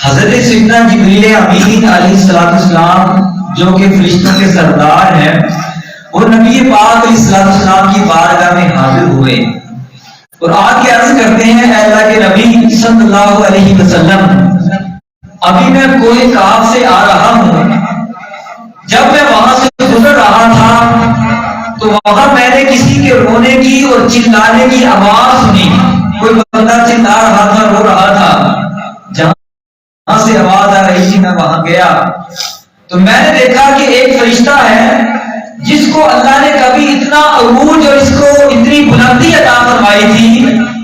حضرت سیدنا جبریل امین علیہ السلام جو کہ فرشتوں کے سردار ہیں، وہ نبی پاک علیہ السلام کی بارگاہ میں حاضر ہوئے اور آ کے عرض کرتے ہیں، اے اللہ کے نبی صلی اللہ علیہ وسلم، ابھی میں کوہ کاف سے آ رہا ہوں، جب میں وہاں سے گزر رہا تھا تو وہاں میں نے کسی کے رونے کی اور چلانے کی آواز سنی، کوئی بندہ چلا رہا تھا، رو رہا تھا، جہاں سے آواز آ رہی تھی میں وہاں گیا تو میں نے دیکھا کہ ایک فرشتہ ہے جس کو اللہ نے کبھی اتنا عروج اور اس کو اتنی بلندی عطا فرمائی تھی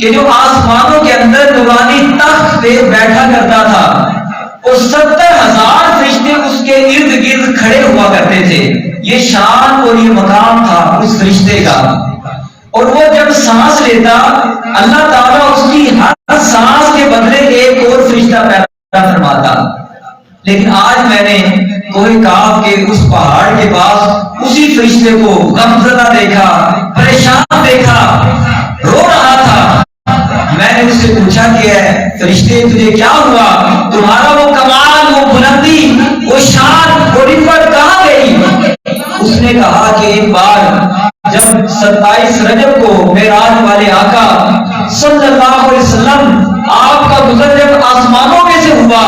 کہ جو آسمانوں کے اندر نورانی تخت پہ بیٹھا کرتا تھا اور 70,000 فرشتے اس کے ارد گرد کھڑے ہوا کرتے تھے۔ یہ شان اور یہ مقام تھا اس فرشتے کا، اور وہ جب سانس لیتا اللہ تعالیٰ اس کی ہر سانس کے بدلے ایک اور فرشتہ پیدا فرماتا۔ لیکن آج میں نے کوہ کاف کے اس پہاڑ کے پاس اسی فرشتے کو غمزدہ دیکھا، پریشان دیکھا، رو رہا تھا۔ میں نے اس سے پوچھا کہ اے فرشتے تجھے کیا ہوا، تمہارا وہ کمال، وہ بلندی، وہ شان، وہ رفعت کہاں گئی؟ اس نے کہا کہ ایک بار جب 27 رجب کو معراج والے آقا صلی اللہ علیہ وسلم آپ کا گزر جب آسمانوں میں سے ہوا،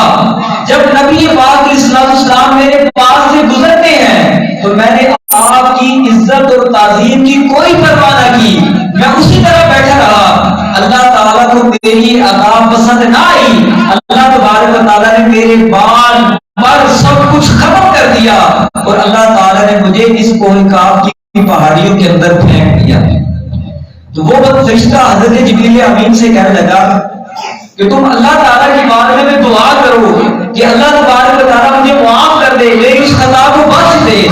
جب نبی پاک علیہ السلام میرے پاس سے گزرتے ہیں تو میں نے آپ کی عزت اور تعظیم کی کوئی پرواہ نہ کی، میں اسی طرح بیٹھا رہا۔ اللہ تعالیٰ کو میری عطا پسند نہ آئی، اللہ تبارک و تعالیٰ نے میرے بال پر سب کچھ ختم کر دیا اور اللہ تعالیٰ نے مجھے اس کوہ کاف کی پہاڑیوں کے اندر پھینک دیا۔ تو وہ فرشتہ حضرت جبریل امین سے کہنے لگا کہ تم اللہ تعالیٰ کی بارگاہ میں دعا کرو کہ اللہ تبارک و تعالیٰ مجھے معاف کر دے، میری اس خطا کو بخش دے۔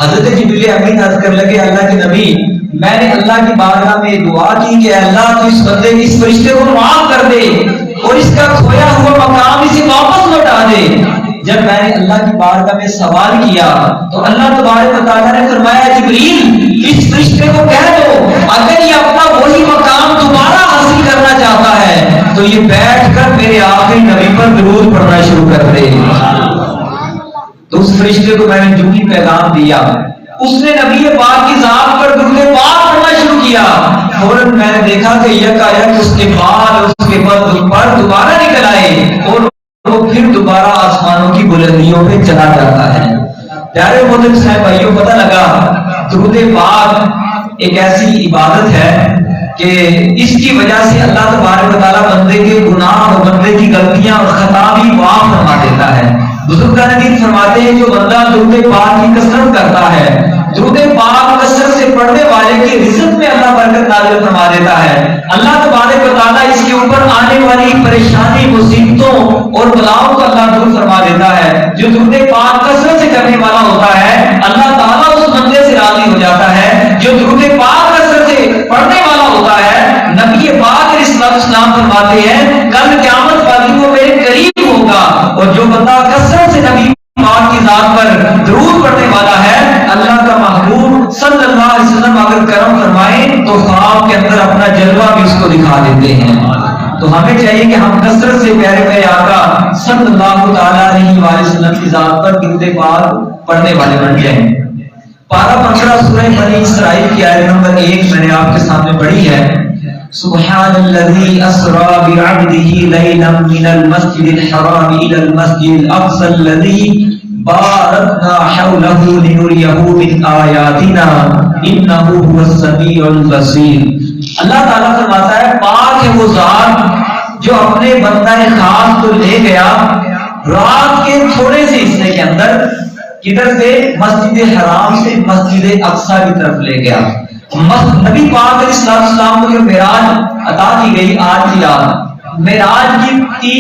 حضرت جبریل امین عرض کرنے لگے، اللہ کے نبی میں نے اللہ کی بارگاہ میں دعا کی کہ اللہ تو اس بندے اس فرشتے کو معاف کر دے اور اس کا کھویا ہوا مقام اسے واپس لوٹا دے۔ جب میں نے اللہ کی بارگاہ میں سوال کیا تو اللہ تبارک و تعالیٰ نے فرمایا، جبریل اس فرشتے کو کہہ دو اگر یہ اپنا وہی مقام دوبارہ حاصل کرنا چاہتا ہے تو یہ بیٹھ کر میرے آخری نبی پر درود پڑھنا شروع کر دے۔ تو اس فرشتے کو میں نے جو بھی پیغام دیا، اس نے نبی پاک کی ذات پر درود پاک پڑھنا شروع کیا۔ فوراً میں نے دیکھا کہ یکایک اس کے بال اور اس کے پر دوبارہ نکل آئے اور وہ پھر دوبارہ آسمانوں کی بلندیوں پہ چلا جاتا ہے۔ پیارے محترم صاحب بھائیوں، پتہ لگا درود پاک ایک ایسی عبادت ہے کہ اس کی وجہ سے اللہ تبارک و تعالیٰ بندے کے گناہ اور بندے کی غلطیاں اور خطا بھی معاف فرما دیتا ہے۔ بزرگان دین فرماتے ہیں جو بندہ درود پاک کی کثرت کرتا ہے، درود پاک کثرت سے پڑھنے والے کی رزق میں اللہ برکت نازل فرما دیتا ہے۔ اللہ تبارک و تعالیٰ اس کے اوپر آنے والی پریشانی، مصیبتوں اور بلاؤں کو اللہ دور فرما دیتا ہے۔ جو درود پاک کثرت سے کرنے والا ہوتا ہے اللہ تعالیٰ اس بندے سے راضی ہو جاتا ہے۔ جو درود پاک کثرت سے پڑھنے والا ہوتا ہے، نبی پاک علیہ السلام فرماتے ہیں کل قیامت والی وہ میرے قریب ہوگا، اور جو بندہ کثرت سے نبی پاک کی ذات پر درود پڑھنے والا ہے اللہ کا محبوب صلی اللہ علیہ وسلم اگر کرم فرمائیں تو خواب کے اندر اپنا جلوہ بھی اس کو دکھا دیتے ہیں۔ تو ہمیں چاہیے کہ ہم کثرت سے پیارے پیارے آقا صلی اللہ تعالیٰ علیہ وآلہ وسلم کی ذات پر درود پاک پڑھنے والے بن جائیں۔ پارہ 15 سورہ بنی اسرائیل کی آیت نمبر 1 میں نے آپ کے سامنے پڑھی ہے۔ سبحان الذي اسرى بعبده ليلا من المسجد الحرام الى المسجد الاقصى الذي باركنا حوله لنريه من آياتنا انه هو السميع البصير۔ اللہ تعالیٰ فرماتا ہے پاک ہے وہ ذات جو اپنے بندہ خاص کو لے گیا رات کے تھوڑے سے حصے کے اندر، کدھر سے؟ مسجد حرام سے مسجد اقصی کی طرف لے گیا۔ نبی پاک علیہ السلام کو جو معراج عطا کی گئی آج کی رات، معراج کی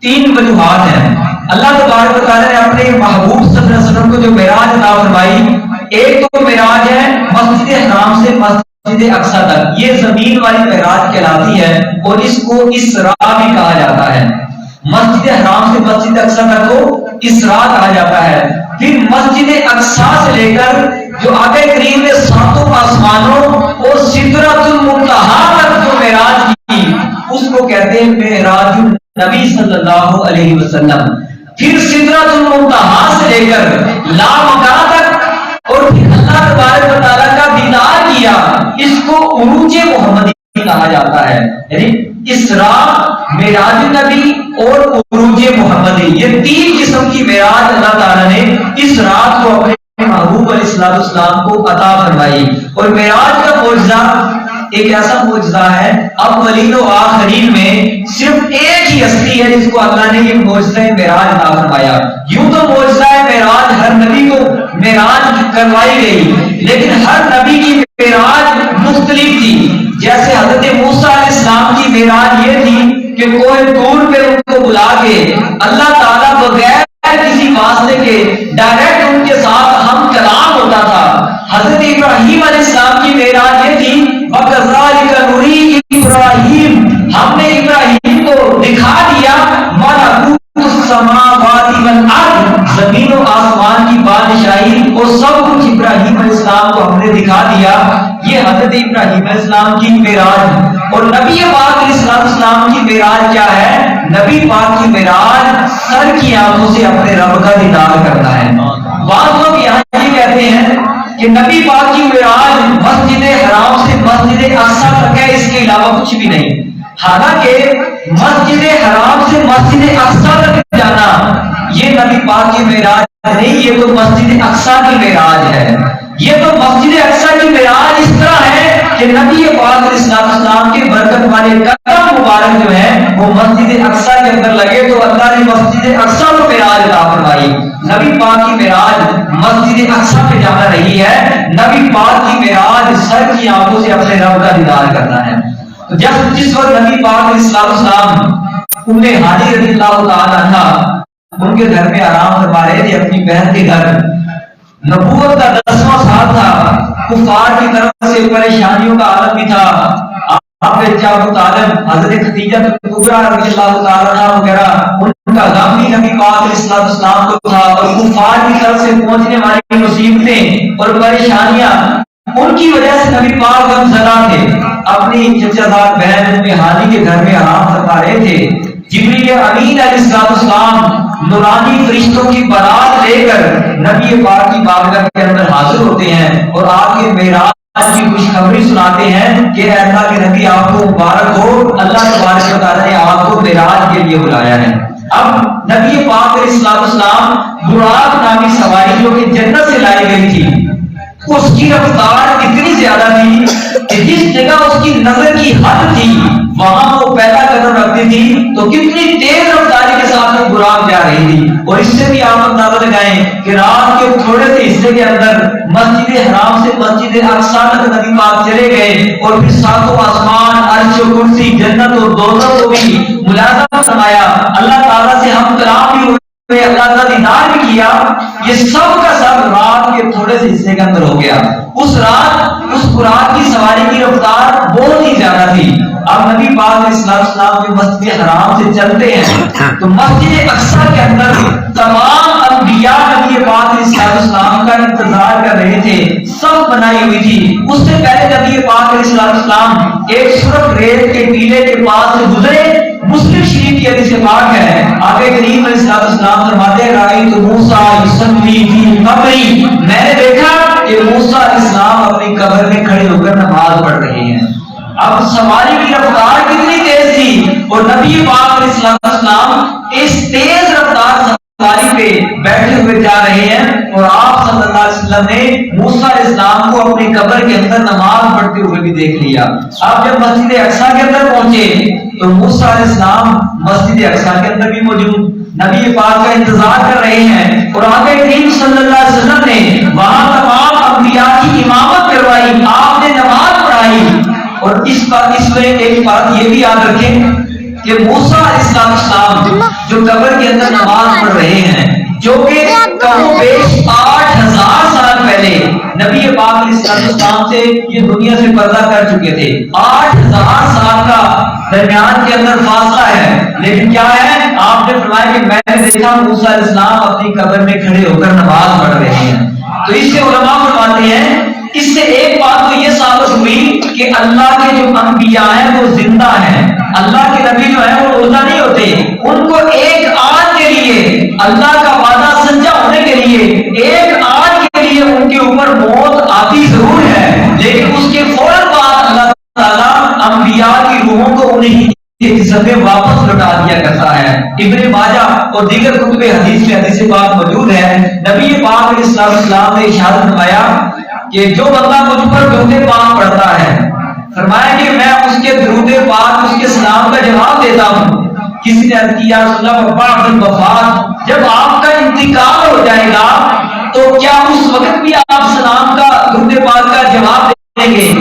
تین وجوہات ہیں۔ اللہ تبارک و تعالیٰ نے اپنے محبوب صلی اللہ علیہ وسلم کو جو معراج عطا فرمائی، ایک تو معراج ہے مسجد حرام سے مسجد اقصی تک، یہ زمین والی معراج کہلاتی ہے اور اس کو اسراء بھی کہا جاتا ہے۔ مسجد حرام سے مسجد اقصی تک کو اسراء کہا جاتا ہے۔ پھر مسجد اقصی سے لے کر جو آقا کریم نے 7 آسمانوں اور سدرۃ المنتہا تک جو معراج کی، اس کو کہتے ہیں معراج النبی صلی اللہ علیہ وسلم۔ پھر سدرۃ المنتہا سے لے کر لامکان تک اور پھر اللہ تبارک و تعالیٰ کا دیدار کیا، اس کو عروج محمدی کہا جاتا ہے۔ یعنی اسراء، معراج النبی اور عروج محمدی، یہ تین قسم کی معراج اللہ تعالیٰ نے اس رات کو اپنے محبوب علیہ السلام کو عطا فرمائی۔ اور معراج کا معجزہ ایک ایسا معجزہ ہے، اولین و آخرین میں صرف ایک ہی ہستی ہے جس کو اللہ نے یہ معجزہ معراج عطا فرمایا۔ یوں تو معجزہ معراج ہر نبی کو معراج کروائی گئی، لیکن ہر نبی کی معراج مختلف تھی۔ جیسے حضرت موسیٰ علیہ السلام کی معراج یہ تھی کہ کوہ طور پہ ان کو بلا کے اللہ تعالیٰ بغیر کسی واسطے کے ڈائریکٹ ان کے ساتھ ہم کلام ہوتا تھا۔ حضرت ابراہیم علیہ السلام کی معراج یہ تھی وَكَذَلِكَ نُرِي إِبْرَاهِيمَ، ہم نے ابراہیم کو دکھا دیا مَلَكُوتُ السَّمَاوَاتِ وَالْأَرْضِ، زمین و آسمان کی بادشاہی اور سب کچھ ابراہیم علیہ السلام کو ہم نے دکھا دیا۔ یہ حضرت ابراہیم علیہ السلام کی معراج۔ اور نبی پاک علیہ السلام کی معراج کیا ہے؟ نبی پاک کی معراج سر کی آنکھوں سے اپنے رب کا دیدار کرنا ہے۔ بعض لوگ یہاں یہ کہتے ہیں کہ نبی پاک کی معراج مسجد حرام سے مسجد اقصی تک ہے، اس کے علاوہ کچھ بھی نہیں۔ حالانکہ مسجد حرام سے مسجد اقصی تک جانا یہ نبی پاک کی معراج نہیں، یہ تو مسجد اقصی کی معراج ہے۔ یہ تو مسجد اقصی کی معراج اس طرح ہے کہ نبی پاک علیہ السلام کے برکت والے قدم مبارک جو ہیں وہ مسجد اقصی کے اندر لگے تو اللہ نے مسجد اقصی کو معراج عطا فرمائی۔ نبی پاک کی معراج مسجد اقصی پہ جانا رہی ہے، نبی پاک کی معراج سر کی آنکھوں سے اپنے رب کا دیدار کرنا ہے۔ تو جس وقت نبی پاک علیہ السلام ام ہانی رضی اللہ تعالی عنہا ان کے گھر میں آرام فرما رہے تھے، اپنی بہن کے گھر، نبوت کا 10واں سال تھا، کفار کی طرف سے پریشانیوں کا عالم بھی تھا۔ آپ کے چاہو تعلم حضرت خدیجہ کبریٰ رضی اللہ تعالی عنہ وغیرہ ان کا غم بھی نبی پاک علیہ السلام کو تھا، اور کفار کی طرف سے پہنچنے والی مصیبتیں اور پریشانیاں ان کی وجہ سے نبی پاک غم زدہ تھے۔ اپنی چچا زاد بہن ام ہانی کے گھر میں آرام فرما رہے تھے، جبریل امین علیہ السلام نورانی فرشتوں کی بارات لے کر نبی پاک کی بارگاہ کے اندر حاضر ہوتے ہیں اور آپ کے معراج کی خوشخبری سناتے ہیں کہ اے اللہ کے نبی آپ کو مبارک ہو، اللہ تبارک و تعالیٰ نے آپ کو معراج کے لیے بلایا ہے۔ اب نبی پاک علیہ السلام براق نامی سواری جو کہ جنت سے لائی گئی تھی، اس کی رفتار اتنی زیادہ تھی کہ جس جگہ اس کی نظر کی حد تھی وہاں وہ پہلا قدم رکھتی تھی تو کتنی تیز رفتاری کے ساتھ وہ براق جا رہی تھی۔ اور اس سے بھی آپ اندازہ لگائیں کہ رات کے تھوڑے سے حصے کے اندر مسجد حرام سے مسجد اقصی تک نبی پاک چلے گئے، اور پھر ساتوں آسمان، عرش و کرسی، جنت اور دوزخ کو بھی ملاحظہ فرمایا، اللہ تعالیٰ سے ہم کلام بھی ہوئے، اللہ کا دیدار بھی کیا۔ یہ سب کا سب رات کے تھوڑے سے حصے کے اندر ہو گیا۔ اس رات اس براق کی سواری کی رفتار بہت ہی زیادہ تھی۔ اب نبی پاک علیہ السلام کے مسجد حرام سے چلتے ہیں تو مسجد اقصی کے اندر تمام انبیاء نبی پاک علیہ السلام کا انتظار کر رہے تھے، سب بنائی ہوئی تھی۔ اس سے پہلے نبی پاک علیہ السلام ایک سرخ ریت کے ٹیلے کے پاس سے گزرے۔ مسلم شریف کی حدیث پاک ہے، آقا کریم علیہ السلام فرماتے ہیں رأیت موسیٰ یصلی فی قبری، میں نے دیکھا کہ موسیٰ علیہ السلام اپنی قبر میں کھڑے ہو کر نماز پڑھ رہے ہیں۔ اب سواری کی رفتار کتنی تیز تھی، اور نبی پاک علیہ السلام اس تیز رفتار سواری پہ بیٹھے ہوئے جا رہے ہیں، اور آپ صلی اللہ علیہ وسلم نے موسیٰ علیہ السلام کو اپنی قبر کے اندر نماز پڑھتے ہوئے بھی دیکھ لیا۔ آپ جب مسجد اقصی کے اندر پہنچے تو موسیٰ علیہ السلام مسجد اقصی کے اندر بھی موجود نبی پاک کا انتظار کر رہے ہیں، اور آقا کریم صلی اللہ علیہ وسلم نے وہاں تمام انبیاء کی امامت کروائی، آپ نے نماز پڑھائی۔ اور اس میں ایک بات یہ بھی یاد رکھیں کہ موسیٰ علیہ السلام جو قبر کے اندر نماز پڑھ رہے ہیں، جو کہ کم و بیش 8000 سال پہلے نبی پاک علیہ السلام سے یہ دنیا سے پردہ کر چکے تھے۔ 8000 سال کا درمیان کے اندر فاصلہ ہے، لیکن کیا ہے، آپ نے فرمایا کہ میں نے دیکھا موسیٰ علیہ السلام اپنی قبر میں کھڑے ہو کر نماز پڑھ رہے ہیں۔ تو اس سے علماء فرماتے ہیں اس سے ایک بات تو یہ ثابت ہوئی کہ اللہ کے جو انبیاء ہیں وہ زندہ ہیں، اللہ کے نبی جو ہیں وہ مردہ نہیں ہوتے، ان کو ایک آن کے لیے اللہ کا وعدہ سچا ہونے کے لیے ایک آن کے لیے ان کے اوپر موت آتی ضرور ہے، لیکن اس کے فوراً بعد اللہ تعالیٰ انبیاء کی روحوں کو انہیں میں واپس لوٹا دیا کرتا ہے۔ ابن ماجہ اور دیگر کتب حدیث میں حدیث بات موجود ہے، نبی پاک علیہ السلام نے ارشاد فرمایا کہ جو بندہ مجھ پر درود پاک پڑھتا ہے، فرمایا کہ میں اس کے درود پاک اس کے سلام کا جواب دیتا ہوں۔ کسی نے عرض کیا رسول اللہ بعد الوفات، جب آپ کا انتقال ہو جائے گا تو کیا اس وقت بھی آپ سلام کا درود پاک کا جواب دیں گے؟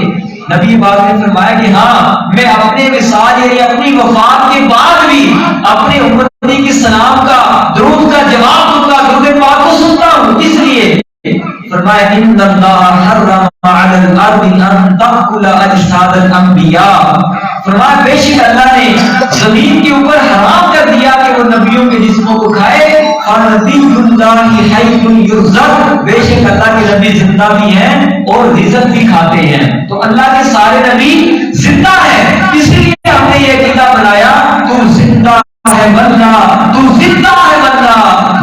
نبی پاک نے فرمایا کہ ہاں، میں اپنے وصال یعنی اپنی وفات کے بعد بھی اپنے امتی کے سلام کا درود کا جواب دوں گا، درود پاک کو سنتا ہوں۔ اس لیے فرمایا ان اللہ حرم علی الارض ان تاکل اجساد الانبیاء، فرمایا بے شک اللہ نے زمین کے اوپر حرام کر دیا کہ وہ نبیوں کے جسموں کو کھائے، فنبی اللہ حی یرزق، بے شک اللہ کے نبی زندہ بھی ہیں اور رزق بھی کھاتے ہیں۔ تو اللہ کے سارے نبی زندہ ہیں، اس لیے ہم نے یہ عقیدہ بنایا تو زندہ ہے بندہ، تو زندہ ہے بندہ،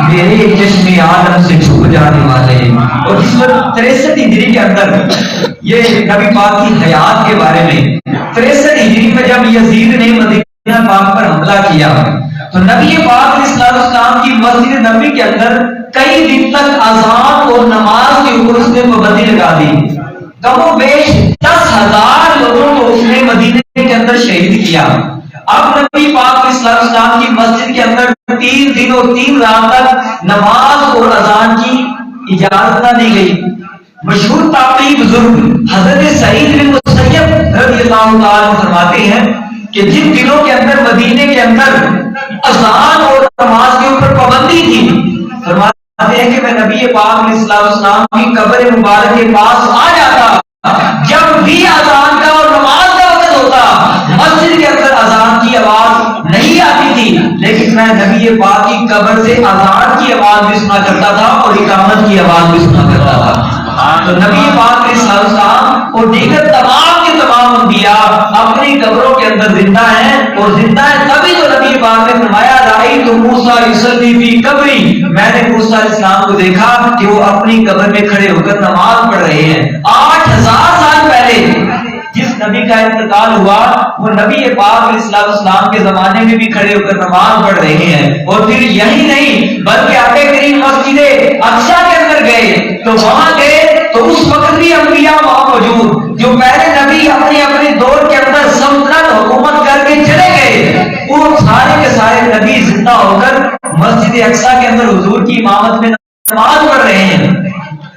میرے چشم عالم سے چھپ جانے والے۔ اور اس وقت 63 ہجری کے اندر یہ نبی پاک کی حیات کے بارے میں 63 ہجری میں جب یزید نے مدینہ پاک پر حملہ کیا تو نبی پاک علیہ السلام کی مسجد نبوی کے اندر کئی دن تک اذان اور نماز کے اوپر اس نے پابندی لگا دی۔ کم و بیش 10,000 لوگوں کو اس نے مدینے کے اندر شہید کیا۔ اب نبی پاک علیہ السلام کی مسجد کے اندر 3 دن اور 3 رات تک نماز اور اذان کی اجازت نہ دی گئی۔ مشہور تابعی بزرگ حضرت سعید بن مسیب رضی اللہ تعالیٰ فرماتے ہیں کہ جن دنوں کے اندر مدینے کے اندر اذان اور نماز کے اوپر پابندی تھی، فرماتے ہیں کہ میں نبی پاک علیہ السلام کی قبر مبارک کے پاس آ جاتا، جب بھی اذان کا اور نماز کا وقت ہوتا مسجد کے اندر اذان کی آواز نہیں آتی تھی، لیکن میں نبی پاک کی قبر سے اذان کی آواز بھی سنا کرتا تھا اور اقامت کی آواز بھی سنا کرتا تھا۔ تو نبی پاک علیہ السلام اور دیگر تمام کے تمام انبیاء اپنی قبروں کے اندر زندہ ہیں، اور زندہ ہیں تبھی تو نبی پاک نے فرمایا رأیت موسیٰ یصلی فی قبری، میں نے موسیٰ علیہ السلام کو دیکھا کہ وہ اپنی قبر میں کھڑے ہو کر نماز پڑھ رہے ہیں۔ 8,000 سال پہلے جس نبی کا انتقال ہوا وہ نبی پاک علیہ السلام کے زمانے میں بھی کھڑے ہو کر نماز پڑھ رہے ہیں۔ اور پھر یہی نہیں بلکہ آقا کریم مسجد اقصی کے اندر گئے تو وہاں گئے تو اس وقت بھی انبیاء وہاں موجود، جو پہلے نبی اپنے دور کے اندر سلطنت حکومت کر کے چلے گئے، وہ سارے کے سارے نبی زندہ ہو کر مسجد اقصی کے اندر حضور کی امامت میں نماز پڑھ رہے ہیں۔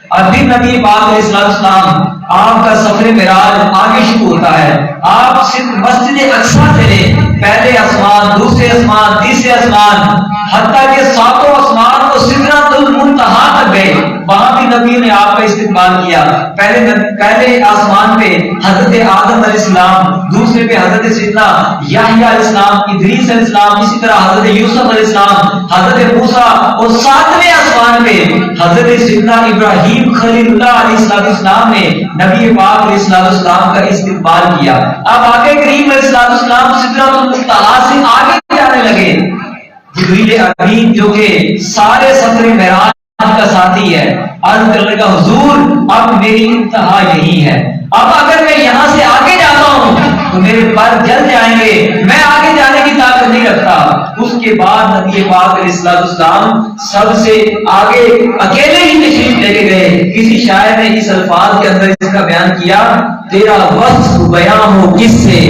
اور پھر نبی پاک علیہ السلام آپ کا سفر معراج آگے شروع ہوتا ہے، آپ مسجد اقصی سے لے پہلے آسمان، دوسرے آسمان، تیسرے آسمان، حتیٰ کہ 7 آسمان کو سدرۃ المنتہا تک گئے، وہاں بھی نبی نے آپ کا استقبال کیا۔ پہلے آسمان پہ حضرت آدم علیہ السلام، دوسرے پہ حضرت سیدنا یحییٰ علیہ السلام، ادریس علیہ السلام، اسی طرح حضرت یوسف علیہ السلام، حضرت موسیٰ، اور 7ویں آسمان پہ حضرت سیدنا ابراہیم خلیل اللہ علیہ السلام نے نبی پاک علیہ السلام کا استقبال کیا۔ اب آقا کریم علیہ السلام سدرۃ المنتہا سے آگے جانے لگے، جبریل امین جو کہ سارے سفر معراج کا ساتھی ہے عرض کرنے کا حضور اب میری انتہا یہی ہے، اب اگر میں یہاں سے آگے جاتا ہوں تو میرے پر جل جائیں گے، میں آگے جانے کی طاقت نہیں رکھتا۔ اس کے بعد نبی پاک علیہ السلام سب سے آگے اکیلے ہی تشریف لے کے گئے۔ کسی شاعر نے اس الفاظ کے اندر اس کا بیان کیا، تیرا وصف بیان ہو کس سے،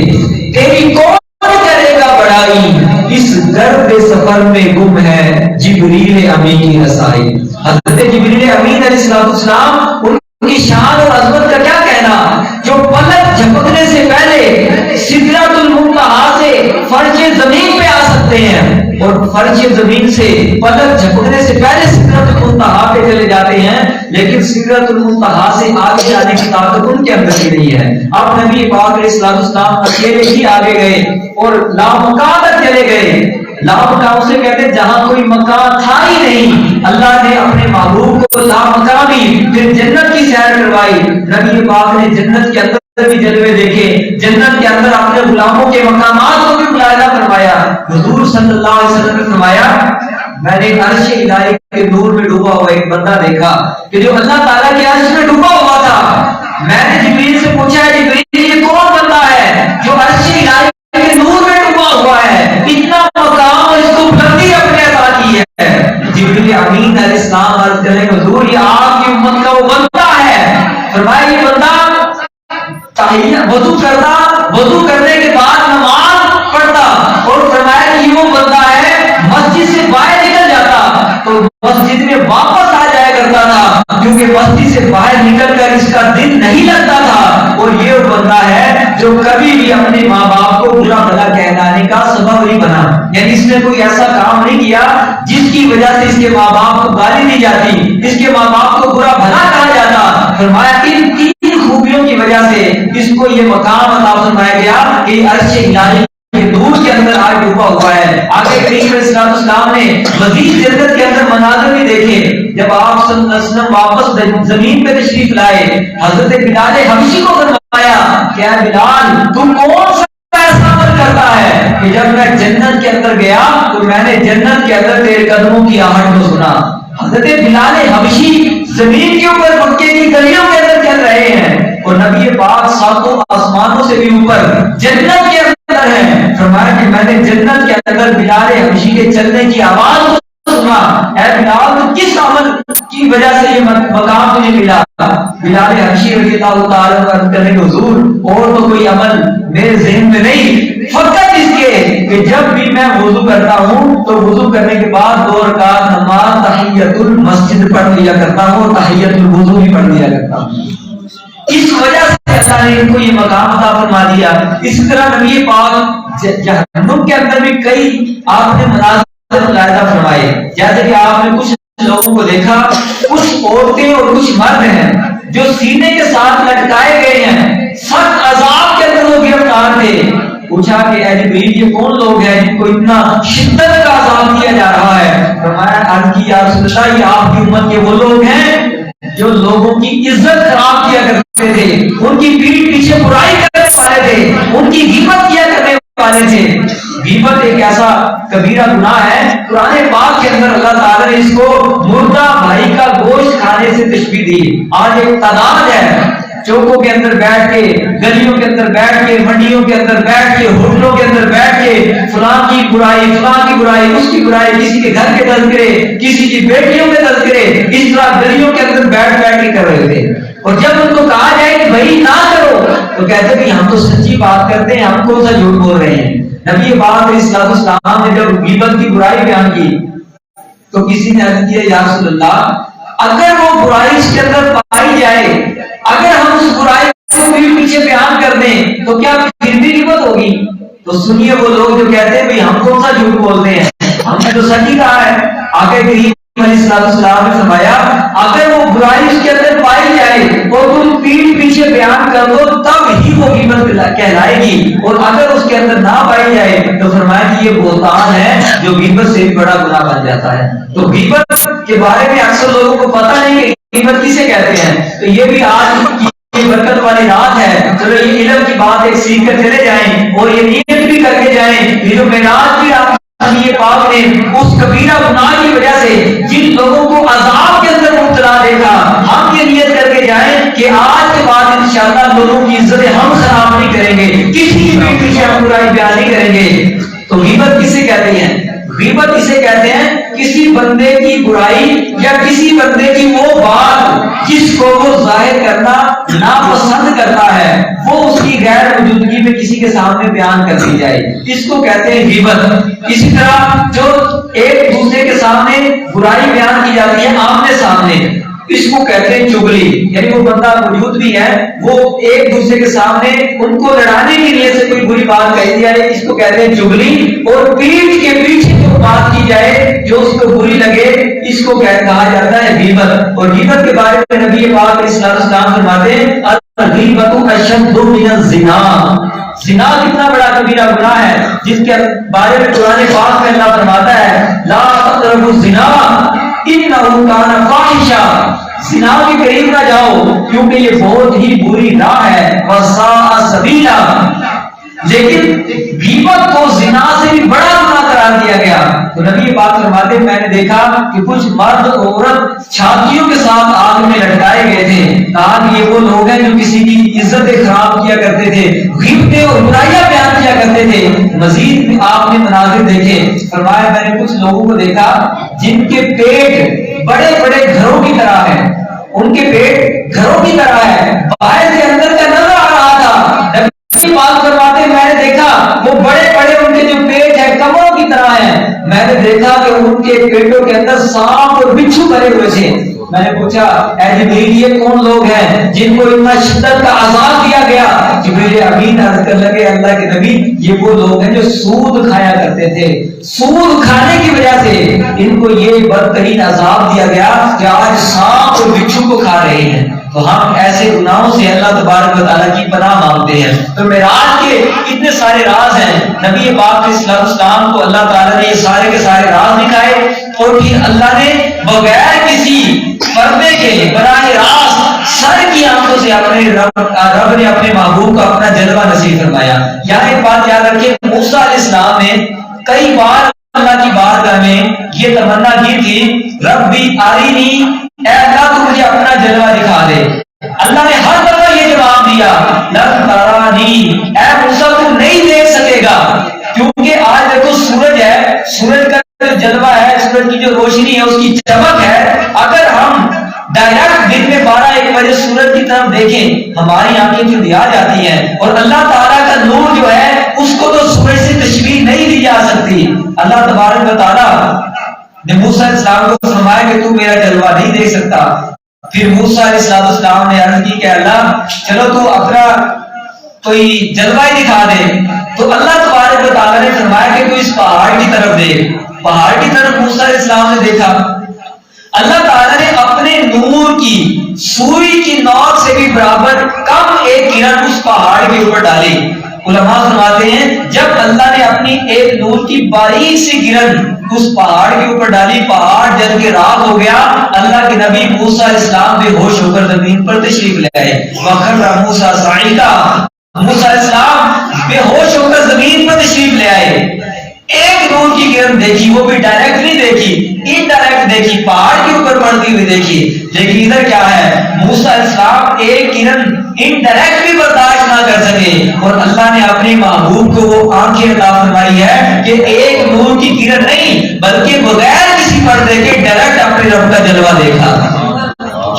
تیری کون کرے گا بڑائی، اس درد سفر میں گم ہے جبریل امین کی رسائی۔ حضرت جبریل امین علیہ السلام ان کی شان اور عظمت کا کیا کہنا، جو پلک جھپکنے سے پہلے سدرۃ المنتہا سے فرش زمین پہ آ سکتے ہیں، اور فرش زمین سے پلک جھپکنے سے پہلے سدرۃ المنتہا پہ چلے جاتے ہیں، لیکن سدرۃ المنتہا سے آگے جانے کی طاقت ان کے اندر ہی نہیں ہے۔ اب نبی پاک علیہ السلام اکیلے ہی آگے گئے اور لامکان تک چلے گئے، لا مقام سے کہتے ہیں جہاں کوئی مکان تھا ہی نہیں، اللہ نے اپنے محبوب کو لا مقامی پھر جنت کی سیر کروائی۔ نبی پاک نے جنت کے اندر بھی جلوے دیکھے، جنت کے اندر اپنے غلاموں کے مقامات کو بھی مشاہدہ فرمایا۔ حضور صلی اللہ علیہ وسلم نے فرمایا میں نے عرش الہی کے نور میں ڈوبا ہوا ایک بندہ دیکھا کہ جو اللہ تعالیٰ کے عرش میں ڈوبا ہوا تھا۔ میں نے جبریل سے پوچھا ہے جبریل یہ کون بندہ ہے جو عرش الہی کے نور میں ڈوبا ہوا ہے، اتنا مقام اور اس کو بلندی اپنے عطا کی ہے؟ جبریل امین علیہ السلام عرض کرے حضور یہ آپ کی امت کا وہ بندہ ہے۔ فرمایا یہ بندہ وضو کرنے کے بعد نماز پڑھتا، اور فرمایا کہ یہ وہ بندہ ہے مسجد سے باہر نکل جاتا تو مسجد میں واپس آ جایا کرتا تھا، کیونکہ مسجد سے باہر نکل کر اس کا دل نہیں لگتا تھا۔ اور یہ وہ بندہ ہے جو کبھی بھی اپنے ماں باپ کو برا بھلا کہلانے کا سبب نہیں بنا، یعنی اس نے کوئی ایسا کام نہیں کیا جس کی وجہ سے اس کے ماں باپ کو گالی دی جاتی، اس کے ماں باپ کو برا بھلا کہا جاتا۔ فرمایا ان تین خوبیوں کی وجہ سے اس کو یہ مقام عطا فرمایا گیا کہ عرش الہی نور کے اندر آج ڈوبا ہوا ہے۔ آگے کریم علیہ السلام نے مزید جنت کے اندر مناظر بھی دیکھے۔ جب آپ صلی اللہ علیہ وسلم واپس زمین پہ تشریف لائے، حضرت بلال حبشی کو فرمایا کہ اے بلال تم کون سا ایسا عمل کرتا ہے کہ جب میں جنت کے اندر گیا تو میں نے جنت کے اندر تیرے قدموں کی آہٹ کو سنا۔ حضرت بلال حبشی زمین کے اوپر مکے کی گلیوں کے اندر چل رہے ہیں، اور نبی پاک ساتوں آسمانوں سے بھی اوپر جنت کے اندر ہے۔ فرمایا کہ میں نے جنت کے اندر بلال حبشی کے چلنے کی آواز کو سنا۔ اے بلال تو کس عمل کی وجہ سے یہ مقام تجھے ملا؟ بلال حبشی رضی اللہ تعالیٰ عنہ کرنے کے حضور اور تو کوئی عمل میرے ذہن میں نہیں، فقط اس کے کہ جب بھی میں وضو کرتا ہوں تو وضو کرنے کے بعد 2 رکعت نماز تحیت المسجد پڑھ لیا کرتا ہوں اور تحیت الوضو بھی پڑھ لیا کرتا ہوں۔ اس وجہ سے اللہ نے ان کو یہ مقام عطا فرما دیا۔ اسی طرح نبی پاک جہنم کے اندر بھی کئی آپ نے مناظر مشاہدہ فرمائے، جیسے کہ آپ نے کچھ لوگوں کو دیکھا، کچھ عورتیں اور کچھ مرد ہیں جو سینے کے ساتھ لٹکائے گئے ہیں، سخت عذاب کے اندر وہ گرفتار تھے۔ پوچھا کہ اے جبریل یہ کون لوگ ہیں جن کو اتنا شدت کا عذاب دیا جا رہا ہے؟ فرمایا عرض کی یا رسول اللہ یہ آپ کی امت کے وہ لوگ ہیں جو لوگوں کی عزت خراب کیا کرتے تھے، ان کی پیٹھ پیچھے برائی کرنے والے تھے، ان کی غیبت کیا کرنے والے تھے۔ غیبت ایک ایسا کبیرہ گناہ ہے، قرآن پاک کے اندر اللہ تعالیٰ نے اس کو مردہ بھائی کا گوشت کھانے سے تشبیہ دی۔ آج ایک تعداد ہے چوکوں کے اندر بیٹھ کے، گلیوں کے اندر بیٹھ کے، منڈیوں کے اندر بیٹھ کے، ہوٹلوں کے اندر بیٹھ کے فلاں کی برائی، فلاں کی برائی، اس کی برائی، کسی کے گھر کے تذکرے، کسی کی بیٹیوں کے تذکرے، اس طرح گلیوں کے اندر بیٹھ بیٹھ کے کر رہے تھے۔ اور جب ان کو کہا جائے کہ بھائی نہ کرو تو کہتے کہ ہم تو سچی بات کرتے ہیں، ہم کون سا جھوٹ بول رہے ہیں۔ نبی پاک علیہ السلام نے جب غیبت کی برائی بیان کی تو کسی نے عرض کیا یا رسول اللہ اگر وہ برائی اس کے اندر پائی جائے، اگر ہم اس برائی کو پیچھے بیان کر دیں تو کیا پھر بھی غیبت ہوگی؟ تو سنیے وہ لوگ جو کہتے ہیں بھئی ہم کون سا جھوٹ بولتے ہیں، ہم نے تو سچ ہی کہا ہے۔ آگے کریم علیہ السلام نے فرمایا اگر وہ برائی اس کے اندر پائی جائے اور تم پیٹھ پیچھے بیان کر دو تب ہی وہ غیبت کہلائے گی، اور اگر اس کے اندر نہ پائی جائے تو فرمایا کہ یہ بہتان ہے جو غیبت سے بھی بڑا گناہ بن جاتا ہے۔ تو غیبت کے بارے میں اکثر لوگوں کو پتہ نہیں کہ غیبت کسے کہتے ہیں، تو یہ بھی آج کی برکت والی رات ہے، چلو یہ علم کی بات ایک سیکھ کر چلے جائیں اور یہ نیت بھی کر کے جائیں۔ یہ جو معراج کی رات نبی پاک نے اس کبیرہ گناہ کی وجہ سے جن لوگوں کو عذاب کے اندر مبتلا دیکھا، ہم یہ نیت کر کے جائیں کہ آج کے بعد انشاءاللہ لوگوں کی عزتیں ہم خراب نہیں کریں گے، کسی کی پیٹھ پیچھے ہم برائی بیان نہیں کریں گے۔ تو غیبت کسے کہتے ہیں؟ غیبت اسے کہتے ہیں کسی بندے کی برائی یا کسی بندے کی وہ بات جس کو وہ ظاہر کرنا ناپسند کرتا ہے، وہ اس کی غیر موجودگی میں کسی کے سامنے بیان کر دی جائے، اس کو کہتے ہیں غیبت۔ اسی طرح جو ایک دوسرے کے سامنے برائی بیان کی جاتی ہے آمنے سامنے، اس کو کہتے ہیں چغلی، یعنی وہ بندہ موجود بھی ہے، وہ ایک دوسرے کے سامنے ان کو لڑانے کے لیے سے کوئی بری بات کہہ دی جائے، اس کو کہتے ہیں چغلی، اور پیٹھ کے پیچھے جو بات کی جائے جو اس کو بری لگے اس کو کہا جاتا ہے غیبت۔ اور غیبت کے بارے میں نبی پاک علیہ السلام فرماتے ہیں الغیبۃ اشد من الزنا، زنا کتنا بڑا کبیرہ گناہ ہے جس کے بارے میں قرآن پاک میں اللہ لا تقربوا الزنا انه کان فاحشا، زنا کے قریب نہ جاؤ کیونکہ یہ بہت ہی بری راہ ہے، وساء سبیلا، لیکن غیبت کو زنا سے بھی بڑا گناہ قرار دیا گیا۔ تو نبی پاک فرماتے ہیں میں نے دیکھا کہ کچھ مرد عورت چھاتیوں کے ساتھ آگ میں لٹکائے گئے تھے، کہا کہ یہ وہ لوگ ہیں جو کسی کی عزت خراب کیا کرتے تھے، غیبتیں اور برائیاں بیان کیا کرتے تھے۔ مزید آپ نے مناظر دیکھے، فرمایا میں نے کچھ لوگوں کو دیکھا جن کے پیٹ بڑے بڑے گھروں کی طرح ہے، ان کے پیٹ گھروں کی طرح ہے، باہر سے اندر کا نظر آ رہا تھا۔ بات کرواتے میں نے دیکھا وہ بڑے بڑے ان کے جو پیٹ ہے کمروں کی طرح ہیں، میں نے دیکھا کہ ان کے پیٹوں کے اندر سانپ اور بچھو بھرے ہوئے تھے۔ میں نے پوچھا اے جبریل یہ کون لوگ ہیں جن کو اتنا شدت کا عذاب دیا گیا؟ جبریل امین عرض کرنے لگے اللہ کے نبی یہ وہ لوگ ہیں جو سود کھایا کرتے تھے، سود کھانے کی وجہ سے ان کو یہ بدترین عذاب دیا گیا کہ آج سانپ اور بچھو کو کھا رہے ہیں۔ تو ہم ایسے گناہوں سے اللہ تبارک و تعالیٰ کی پناہ مانگتے ہیں۔ تو معراج کے اتنے سارے راز ہیں، نبی پاک علیہ السلام کو اللہ تعالیٰ نے یہ سارے کے سارے راز دکھائے، اور پھر اللہ نے بغیر کسی پردے کے براہ راست سر کی آنکھوں سے اپنے رب نے اپنے محبوب کو اپنا جلوہ نصیب فرمایا۔ یہاں ایک بات یاد رکھیں، موسیٰ علیہ السلام نے کئی بار اللہ کی بارگاہ میں یہ تمنا کی تھی ربی آرینی، اے اللہ تو مجھے اپنا جلوہ دکھا دے۔ اللہ نے ہر دفعہ یہ جواب دیا لن ترانی، اے موسیٰ تو نہیں دیکھ سکے گا، کیونکہ آج دیکھو سورج ہے، سورج کا جلوہ ہے، سورج کی جو روشنی ہے اس کی چمک ہے، اگر ہم ڈائریکٹ دن میں 12-1 بجے سورج کی طرف دیکھیں ہماری آنکھیں چلی آ جاتی ہیں، اور اللہ تعالیٰ کا نور جو ہے اس کو تو سورج سے تشبیہ نہیں دی جا سکتی۔ اللہ تبارک و تعالیٰ نے موسیٰ علیہ السلام کو فرمایا کہ تو میرا جلوہ نہیں دیکھ سکتا۔ پھر موسیٰ علیہ السلام نے عرض کی کہ اللہ چلو تو اپنا کوئی جلوہ ہی دکھا دے۔ تو اللہ تبارک و تعالیٰ نے فرمایا کہ تو اس پہاڑ کی طرف دیکھ۔ پہاڑ کی طرف موسیٰ علیہ السلام نے دیکھا، اللہ تعالیٰ نے اپنے نور کی سوئی کی نوک سے بھی برابر کم ایک کرن اس پہاڑ کے اوپر ڈالی۔ علماء فرماتے ہیں جب اللہ نے اپنی ایک نور کی باریک سی کرن اس پہاڑ کے اوپر ڈالی، پہاڑ جل کے راکھ ہو گیا۔ اللہ کے نبی موسیٰ علیہ السلام بے ہوش ہو کر زمین پر تشریف لے آئے۔ وَخَرَّ مُوسَىٰ صَعِقًا، موسیٰ علیہ السلام بے ہوش ہو کر زمین پر تشریف لے آئے۔ ایک نور کی کرن دیکھی، وہ بھی ڈائریکٹ نہیں دیکھی، انڈائریکٹ دیکھی، پہاڑ کے اوپر پڑتی ہوئی دیکھی۔ لیکن ادھر کیا ہے، موسیٰ علیہ السلام ایک کرن انڈائریکٹ بھی برداشت نہ کر سکے، اور اللہ نے اپنے محبوب کو وہ آنکھیں عطا فرمائی ہے کہ ایک نور کی کرن نہیں بلکہ بغیر کسی پردے کے ڈائریکٹ اپنے رب کا جلوہ دیکھا۔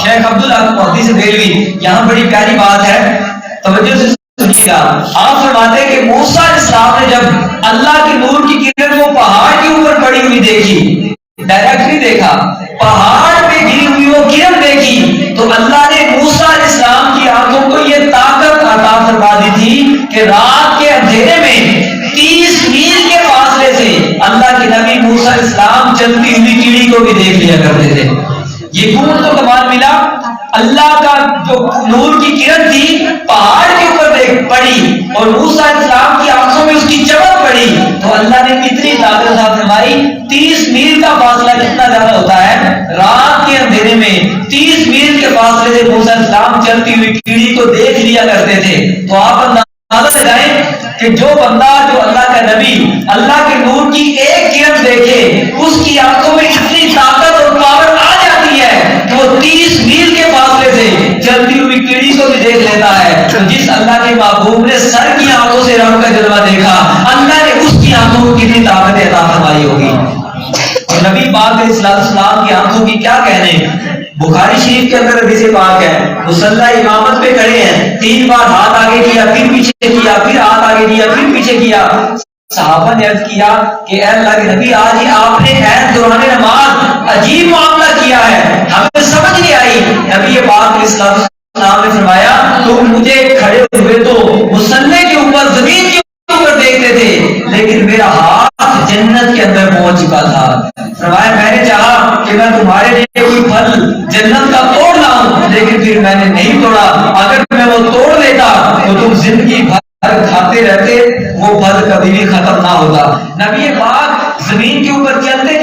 شیخ عبدالحق محدث دہلوی یہاں بڑی پیاری بات ہے، توجہ سے سنیے گا۔ آپ فرماتے ہیں کہ موسیٰ علیہ السلام نے جب اللہ کے نور کی کرن وہ پہاڑ کے اوپر پڑی ہوئی دیکھی، ڈائریکٹ نہیں دیکھا، پہاڑ پہ گری ہوئی وہ کرن دیکھی، تو اللہ نے موسیٰ علیہ السلام کی آنکھوں کو یہ طاقت عطا فرما دی تھی کہ رات کے اندھیرے میں 30 میل کے فاصلے سے اللہ کے نبی موسیٰ علیہ السلام چلتی ہوئی کیڑی کو بھی دیکھ لیا کرتے تھے۔ یہ کون تو کمال ملا، اللہ کا جو نور کی کرن تھی پہاڑ کے اوپر دیکھ پڑی، اور موسیٰ علیہ السلام کی آنکھوں میں اس کی چمک پڑی، تو اللہ نے اتنی طاقت عطا فرمائی۔ 30 میل کا فاصلہ کتنا زیادہ ہوتا ہے، رات کے اندھیرے میں 30 میل کے فاصلے سے موسیٰ علیہ السلام چلتی ہوئی کیڑی کو دیکھ لیا کرتے تھے۔ تو آپ اندازہ لگائیں کہ جو بندہ، جو اللہ کا نبی اللہ کے نور کی ایک کرن دیکھے، اس کی آنکھوں میں اتنی طاقت اور پاور آ جاتی ہے کہ وہ 30 میل کے فاصلے سے چلتی ہوئی کیڑی کو بھی دیکھ لیتا ہے۔ تو جس اللہ کے محبوب نے سر کی آنکھوں سے رب کا جلوہ دیکھا، اللہ نے اس کی آنکھوں کو کتنی طاقت عطا فرمائی ہوگی۔ اور نبی پاک علیہ السلام کی آنکھوں کی کیا کہنے، بخاری شریف کے اندر حدیث پاک ہے، مصلی امامت پہ کھڑے ہیں، 3 بار ہاتھ آگے کیا، پھر پیچھے کیا، پھر ہاتھ آگے کیا، پھر پیچھے کیا۔ صحابہ نے عرض کیا کہ اے اللہ کے نبی آج ہی آپ نے عین دوران نماز عجیب معاملہ کیا ہے، ہمیں سمجھ نہیں آئی۔ نبی پاک علیہ السلام نے فرمایا تم مجھے کھڑے ہوئے تو مصلی کے اوپر زمین کے اوپر دیکھتے تھے، لیکن میرا ہاتھ جنت کے اندر پہنچ چکا تھا۔ فرمایا میں نے چاہا کہ میں تمہارے لیے کوئی پھل جنت کا توڑ لاؤں، لیکن پھر میں نے نہیں توڑا، اگر میں وہ توڑ لیتا تو تم زندگی بھر کھاتے رہتے، وہ پھل کبھی بھی ختم نہ ہوتا۔ نبی پاک زمین کے اوپر چلتے